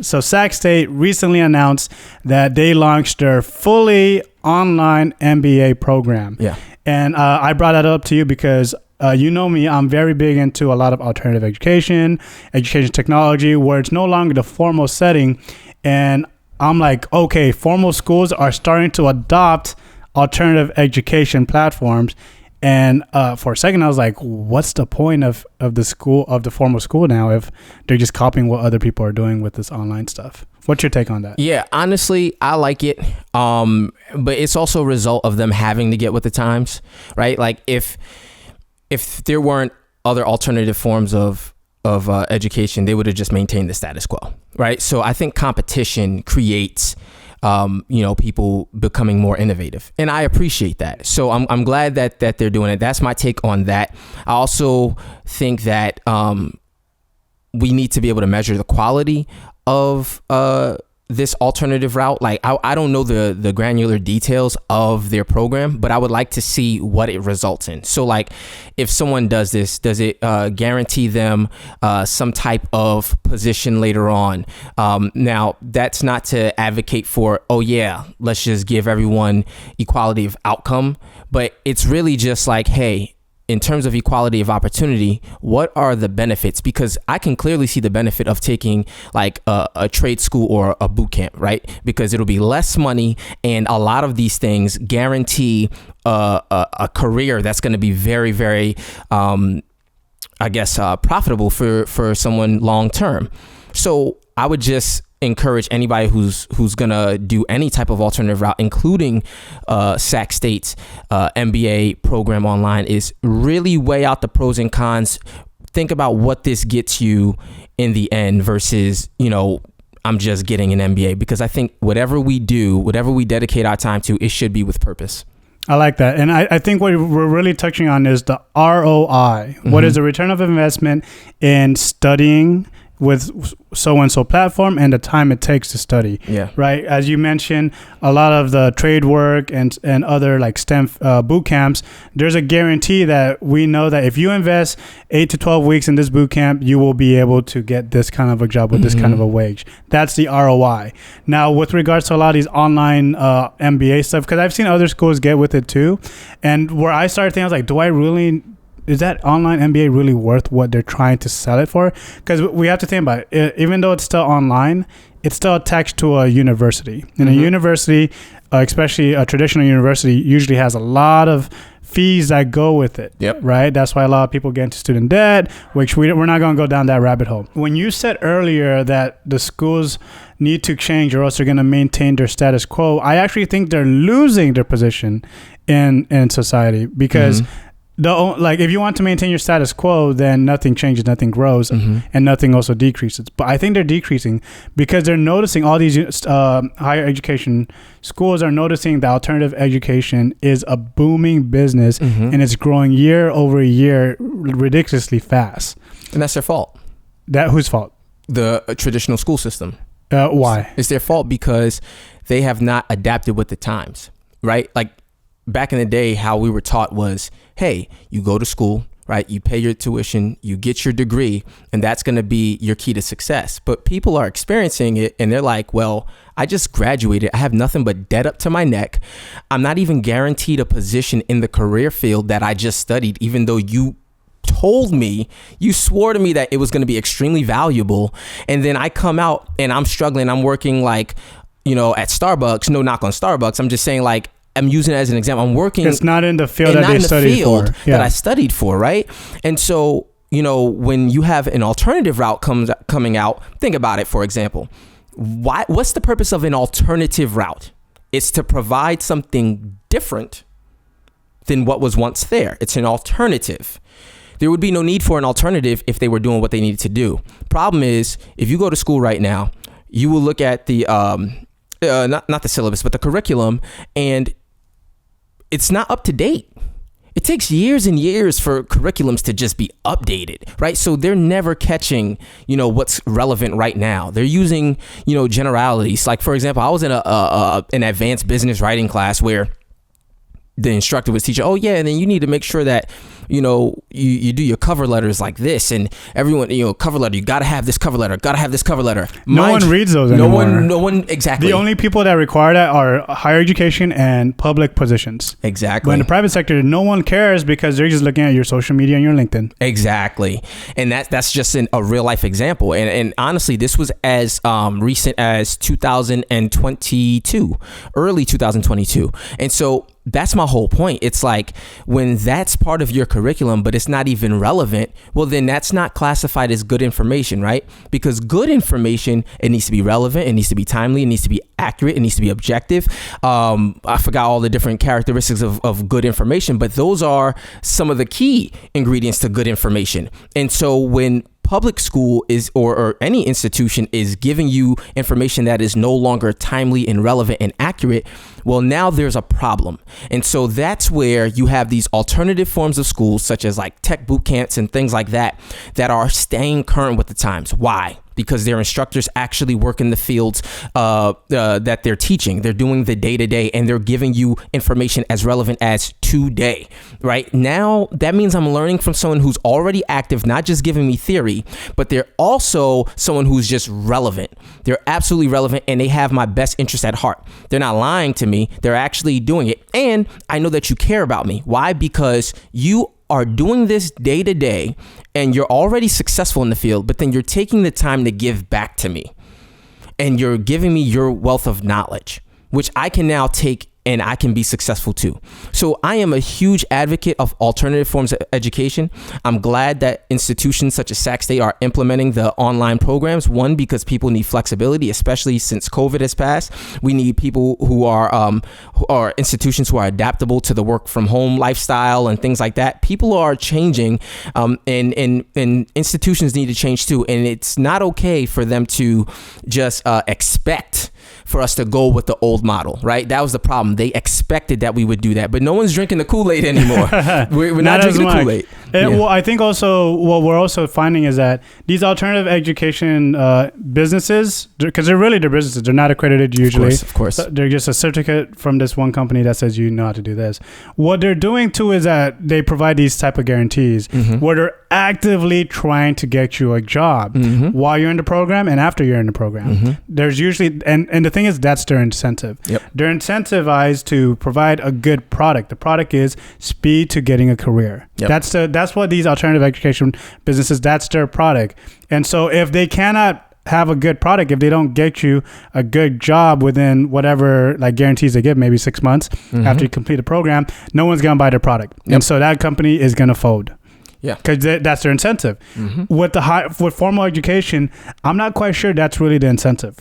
So Sac State recently announced that they launched their fully online MBA program. Yeah. And I brought that up to you because you know me, I'm very big into a lot of alternative education technology, where it's no longer the formal setting. And I'm like, okay, formal schools are starting to adopt alternative education platforms. And for a second, I was like, what's the point of the formal school now if they're just copying what other people are doing with this online stuff? What's your take on that? Yeah, honestly, I like it. But it's also a result of them having to get with the times, right? Like if there weren't other alternative forms of education, they would have just maintained the status quo, right? So I think competition creates people becoming more innovative, and I appreciate that. So I'm glad that they're doing it. That's my take on that. I also think that we need to be able to measure the quality of this alternative route. Like I don't know the granular details of their program, but I would like to see what it results in. So like if someone does this, does it guarantee them some type of position later on? Now that's not to advocate for, oh yeah, let's just give everyone equality of outcome, but it's really just like, hey, in terms of equality of opportunity, what are the benefits? Because I can clearly see the benefit of taking like a trade school or a boot camp, right? Because it'll be less money, and a lot of these things guarantee a career that's going to be very, very, profitable for someone long term. So I would just encourage anybody who's gonna do any type of alternative route, including Sac State's MBA program online, is really weigh out the pros and cons. Think about what this gets you in the end versus, I'm just getting an MBA, because I think whatever we do, whatever we dedicate our time to, it should be with purpose. I like that. And I think what we're really touching on is the ROI. Mm-hmm. What is the return of investment in studying with so-and-so platform and the time it takes to study. Yeah. Right. As you mentioned, a lot of the trade work and other like STEM boot camps, there's a guarantee that we know that if you invest 8 to 12 weeks in this boot camp, you will be able to get this kind of a job with this kind of a wage. That's the ROI. Now, with regards to a lot of these online MBA stuff, because I've seen other schools get with it too. And where I started thinking, I was like, is that online MBA really worth what they're trying to sell it for? Because we have to think about it. Even though it's still online, it's still attached to a university. And a university, especially a traditional university, usually has a lot of fees that go with it. Yep. Right? That's why a lot of people get into student debt, which we're not going to go down that rabbit hole. When you said earlier that the schools need to change or else they're going to maintain their status quo, I actually think they're losing their position in society, because if you want to maintain your status quo, then nothing changes, nothing grows, and nothing also decreases. But I think they're decreasing because they're noticing all these higher education schools are noticing that alternative education is a booming business and it's growing year over year ridiculously fast. And that's their fault. Whose fault? The traditional school system. Why? It's their fault because they have not adapted with the times, right? Like back in the day, how we were taught was, hey, you go to school, right? You pay your tuition, you get your degree, and that's going to be your key to success. But people are experiencing it and they're like, well, I just graduated. I have nothing but debt up to my neck. I'm not even guaranteed a position in the career field that I just studied, even though you swore to me that it was going to be extremely valuable. And then I come out and I'm struggling. I'm working at Starbucks. No knock on Starbucks. I'm just saying, like, I'm using it as an example. I'm working. It's not in the field that they studied for. That I studied for, right? And so, when you have an alternative route coming out, think about it. For example, what's the purpose of an alternative route? It's to provide something different than what was once there. It's an alternative. There would be no need for an alternative if they were doing what they needed to do. Problem is, if you go to school right now, you will look at the not the syllabus, but the curriculum, and it's not up to date. It takes years and years for curriculums to just be updated, right? So they're never catching, what's relevant right now. They're using, generalities. Like, for example, I was in an advanced business writing class where the instructor was teaching, oh yeah, and then you need to make sure that you do your cover letters like this, and everyone, cover letter, you got to have this cover letter, No one reads those anymore. No one, exactly. The only people that require that are higher education and public positions. Exactly. But in the private sector, no one cares because they're just looking at your social media and your LinkedIn. Exactly. And that's just a real life example. And honestly, this was as recent as 2022, early 2022. And so that's my whole point. It's like when that's part of your curriculum, but it's not even relevant, well, then that's not classified as good information, right? Because good information, it needs to be relevant, it needs to be timely, it needs to be accurate, it needs to be objective. I forgot all the different characteristics of good information, but those are some of the key ingredients to good information. And so when public school is or any institution is giving you information that is no longer timely and relevant and accurate, well, now there's a problem. And so that's where you have these alternative forms of schools, such as like tech boot camps and things like that are staying current with the times. Why? Because their instructors actually work in the fields that they're teaching. They're doing the day-to-day, and they're giving you information as relevant as today, right? Now, that means I'm learning from someone who's already active, not just giving me theory, but they're also someone who's just relevant. They're absolutely relevant, and they have my best interest at heart. They're not lying to me. They're actually doing it. And I know that you care about me. Why? Because you are doing this day to day and you're already successful in the field, but then you're taking the time to give back to me and you're giving me your wealth of knowledge, which I can now take and I can be successful too. So I am a huge advocate of alternative forms of education. I'm glad that institutions such as Sac State are implementing the online programs. One, because people need flexibility, especially since COVID has passed. We need people who are institutions who are adaptable to the work from home lifestyle and things like that. People are changing, and institutions need to change too. And it's not okay for them to just expect for us to go with the old model, right? That was the problem. They expected that we would do that, but no one's drinking the Kool-Aid anymore. We're not drinking the Kool-Aid. Well, I think also what we're also finding is that these alternative education businesses, because they're businesses, they're not accredited usually. Of course. They're just a certificate from this one company that says you know how to do this. What they're doing too is that they provide these type of guarantees where they're actively trying to get you a job while you're in the program and after you're in the program. There's usually, and the thing is, that's their incentive. Yep. They're incentivized to provide a good product. The product is speed to getting a career. Yep. That's what these alternative education businesses, that's their product. And so if they cannot have a good product, if they don't get you a good job within whatever like guarantees they give, maybe 6 months after you complete the program, no one's going to buy their product. Yep. And so that company is going to fold. Yeah, because that's their incentive. With formal education, I'm not quite sure that's really the incentive.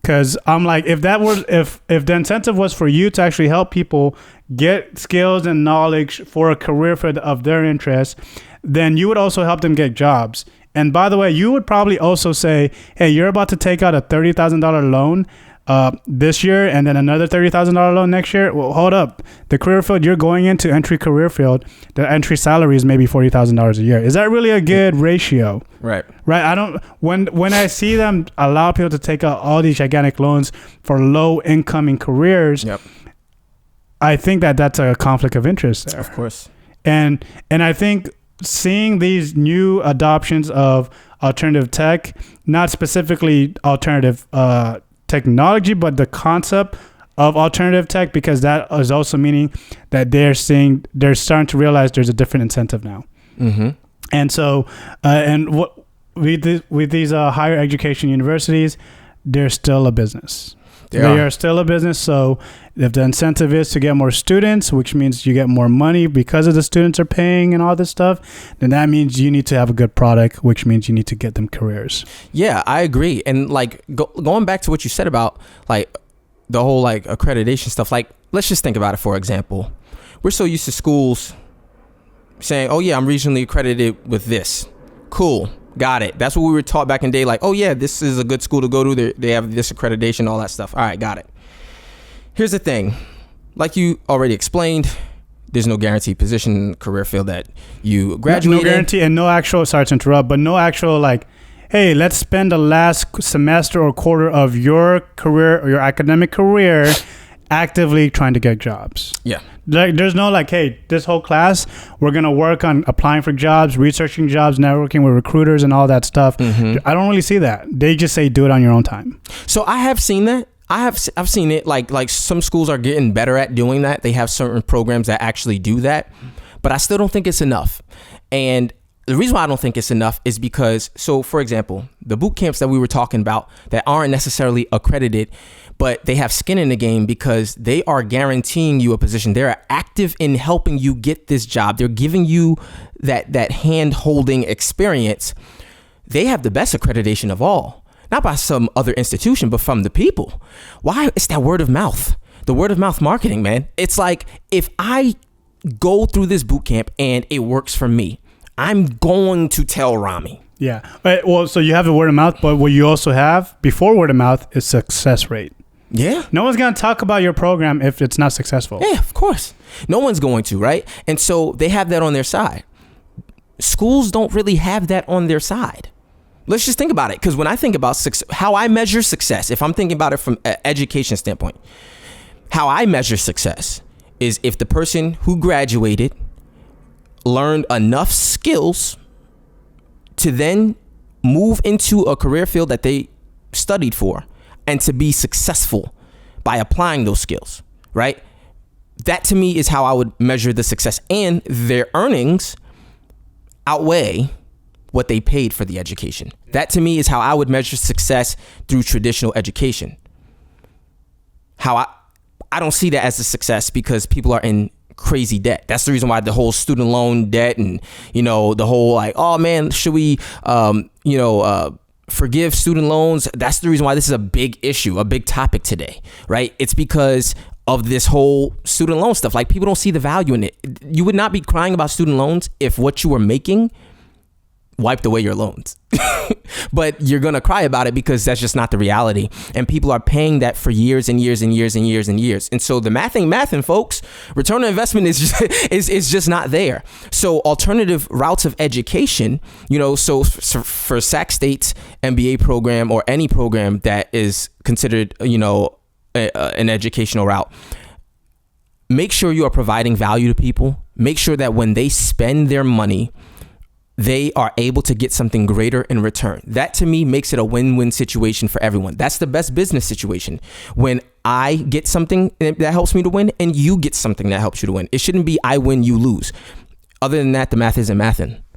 Because I'm like, if the incentive was for you to actually help people get skills and knowledge for a career of their interest, then you would also help them get jobs. And by the way, you would probably also say, hey, you're about to take out a $30,000 loan this year and then another $30,000 loan next year. Well, hold up. The career field you're going into, entry career field, the entry salary is maybe $40,000 a year. Is that really a good ratio? Right. I don't, when I see them allow people to take out all these gigantic loans for low incoming careers, I think that's a conflict of interest there. Of course. And I think seeing these new adoptions of alternative tech, not specifically alternative technology, but the concept of alternative tech, because that is also meaning that they're starting to realize there's a different incentive now. And so, and what with these higher education universities, they're still a business. They are still a business. So if the incentive is to get more students, which means you get more money because of the students are paying and all this stuff, then that means you need to have a good product, which means you need to get them careers. Yeah, I agree. And like going back to what you said about like the whole like accreditation stuff, like let's just think about it. For example, we're so used to schools saying, oh yeah, I'm regionally accredited with this. Cool. Got it. That's what we were taught back in the day. Like, oh yeah, this is a good school to go to. They have this accreditation, all that stuff. All right, got it. Here's the thing. Like you already explained, there's no guaranteed position in the career field that you graduate. No guarantee and no actual, sorry to interrupt, but no actual like, hey, let's spend the last semester or quarter of your career or your academic career actively trying to get jobs. Yeah. Like, there's no like, hey, this whole class, we're going to work on applying for jobs, researching jobs, networking with recruiters and all that stuff. I don't really see that. They just say do it on your own time. So I have seen that. I've seen it like some schools are getting better at doing that. They have certain programs that actually do that, but I still don't think it's enough. And the reason why I don't think it's enough is because, so for example, the boot camps that we were talking about that aren't necessarily accredited, but they have skin in the game because they are guaranteeing you a position. They're active in helping you get this job. They're giving you that hand holding experience. They have the best accreditation of all, not by some other institution, but from the people. Why? It's that word of mouth, the word of mouth marketing, man. It's like, if I go through this boot camp and it works for me, I'm going to tell Rami. Yeah. Well, so you have the word of mouth, but what you also have before word of mouth is success rate. Yeah. No one's going to talk about your program if it's not successful. Yeah, of course. No one's going to, right? And so they have that on their side. Schools don't really have that on their side. Let's just think about it. Because when I think about how I measure success, if I'm thinking about it from an education standpoint, how I measure success is if the person who graduated learned enough skills to then move into a career field that they studied for and to be successful by applying those skills, right? That to me is how I would measure the success, and their earnings outweigh what they paid for the education. That to me is how I would measure success through traditional education. How I don't see that as a success because people are in crazy debt. That's the reason why the whole student loan debt and, the whole like, oh man, should we, forgive student loans? That's the reason why this is a big issue, a big topic today, right? It's because of this whole student loan stuff. Like, people don't see the value in it. You would not be crying about student loans if what you were making wiped away your loans. But you're going to cry about it because that's just not the reality. And people are paying that for years and years and years and years and years. And so the math ain't mathin', folks. Return on investment is just not there. So alternative routes of education, so for Sac State's MBA program or any program that is considered, an educational route, make sure you are providing value to people. Make sure that when they spend their money, they are able to get something greater in return. That to me makes it a win-win situation for everyone. That's the best business situation. When I get something that helps me to win and you get something that helps you to win. It shouldn't be I win, you lose. Other than that, the math isn't mathin'.